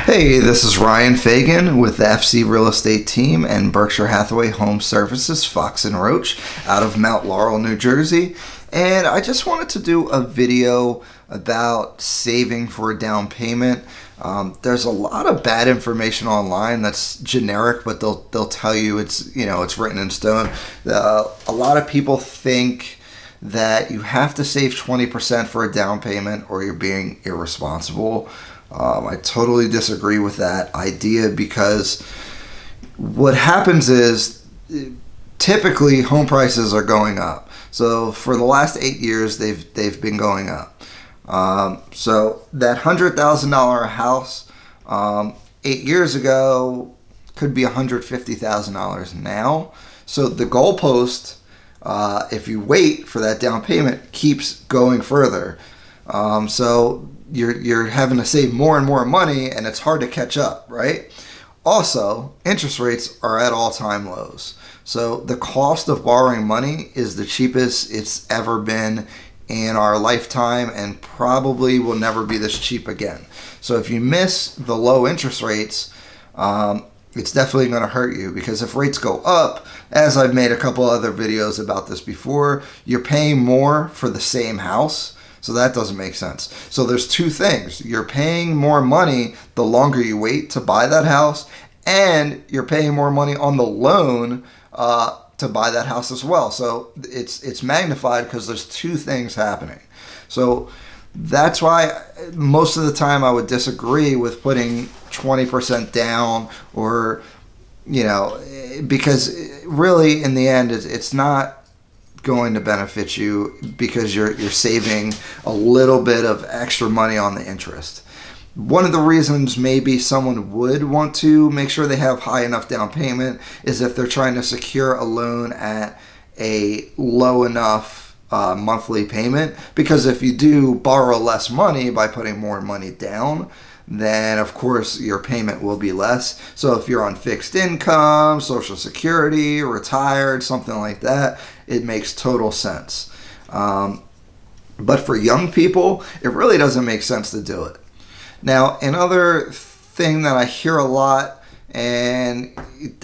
Hey, this is Ryan Fagan with the FC Real Estate Team and Berkshire Hathaway Home Services, Fox and Roach, out of Mount Laurel, New Jersey. And I just wanted to do a video about saving for a down payment. There's a lot of bad information online that's generic, but they'll tell you it's written in stone. A lot of people think that you have to save 20% for a down payment or you're being irresponsible. I totally disagree with that idea because what happens is typically home prices are going up. So for the last 8 years, they've been going up. So that $100,000 house 8 years ago could be $150,000 now. So the goalpost, if you wait for that down payment, keeps going further. So you're having to save more and more money, and it's hard to catch up, right? Also, interest rates are at all-time lows. So the cost of borrowing money is the cheapest it's ever been in our lifetime and probably will never be this cheap again. So if you miss the low interest rates, it's definitely going to hurt you, because if rates go up, as I've made a couple other videos about this before, you're paying more for the same house. So that doesn't make sense. So there's two things. You're paying more money the longer you wait to buy that house, and you're paying more money on the loan to buy that house as well. So it's magnified because there's two things happening. So that's why most of the time I would disagree with putting 20% down, or because really in the end it's not going to benefit you, because you're saving a little bit of extra money on the interest. One of the reasons maybe someone would want to make sure they have high enough down payment is if they're trying to secure a loan at a low enough monthly payment, because if you do borrow less money by putting more money down, then of course your payment will be less. So if you're on fixed income, Social Security, retired, something like that, it makes total sense. But for young people, it really doesn't make sense to do it. Now, another thing that I hear a lot, and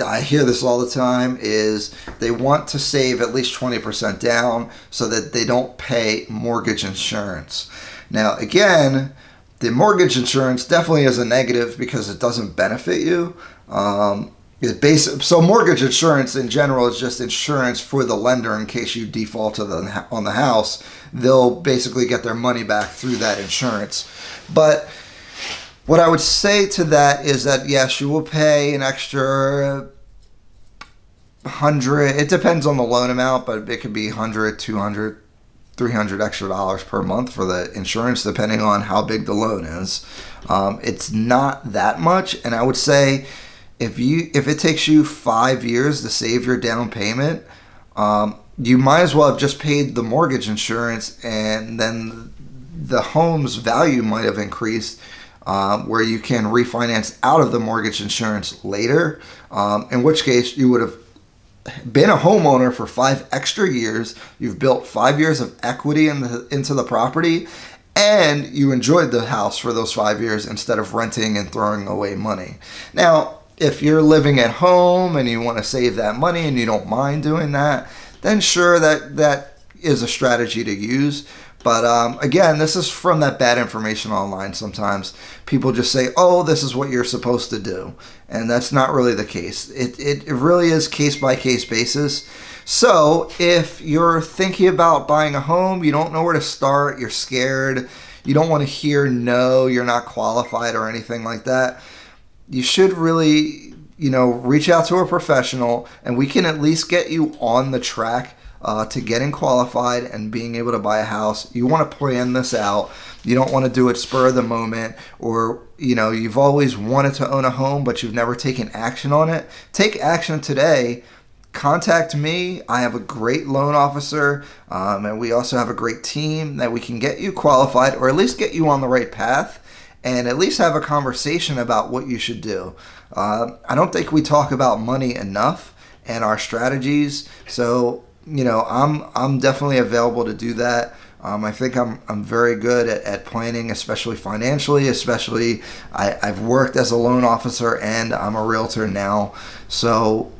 I hear this all the time, is they want to save at least 20% down so that they don't pay mortgage insurance. Now, again, the mortgage insurance definitely is a negative because it doesn't benefit you. So mortgage insurance in general is just insurance for the lender in case you default on the house. They'll basically get their money back through that insurance. But what I would say to that is that yes, you will pay an extra 100. It depends on the loan amount, but it could be 100, 200, 300 extra dollars per month for the insurance, depending on how big the loan is. It's not that much, and I would say if it takes you 5 years to save your down payment, you might as well have just paid the mortgage insurance, and then the home's value might have increased, where you can refinance out of the mortgage insurance later, in which case you would have been a homeowner for 5 extra years. You've built 5 years of equity into the property, and you enjoyed the house for those 5 years instead of renting and throwing away money. Now, if you're living at home and you want to save that money and you don't mind doing that, then sure, that is a strategy to use. But again, this is from that bad information online. Sometimes people just say, oh, this is what you're supposed to do. And that's not really the case. It really is case-by-case basis. So if you're thinking about buying a home, you don't know where to start, you're scared, you don't want to hear no, you're not qualified or anything like that, you should really, reach out to a professional, and we can at least get you on the track to getting qualified and being able to buy a house. You want to plan this out. You don't want to do it spur of the moment, or you've always wanted to own a home but you've never taken action on it. Take action today. Contact me. I have a great loan officer, and we also have a great team that we can get you qualified, or at least get you on the right path, and at least have a conversation about what you should do. I don't think we talk about money enough and our strategies. So I'm definitely available to do that. I think I'm very good at planning, especially financially. Especially, I've worked as a loan officer and I'm a realtor now, so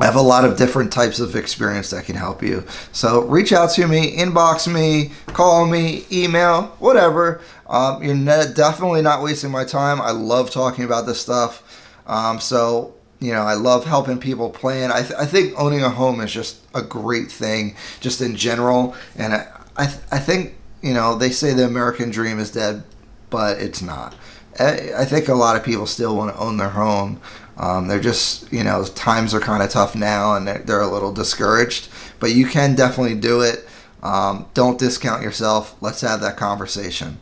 I have a lot of different types of experience that can help you. So reach out to me, inbox me, call me, email, whatever. Definitely not wasting my time. I love talking about this stuff. I love helping people plan. I think owning a home is just a great thing, just in general. And I think, they say the American dream is dead, but it's not. I think a lot of people still want to own their home. They're just, times are kind of tough now and they're a little discouraged, but you can definitely do it. Don't discount yourself. Let's have that conversation.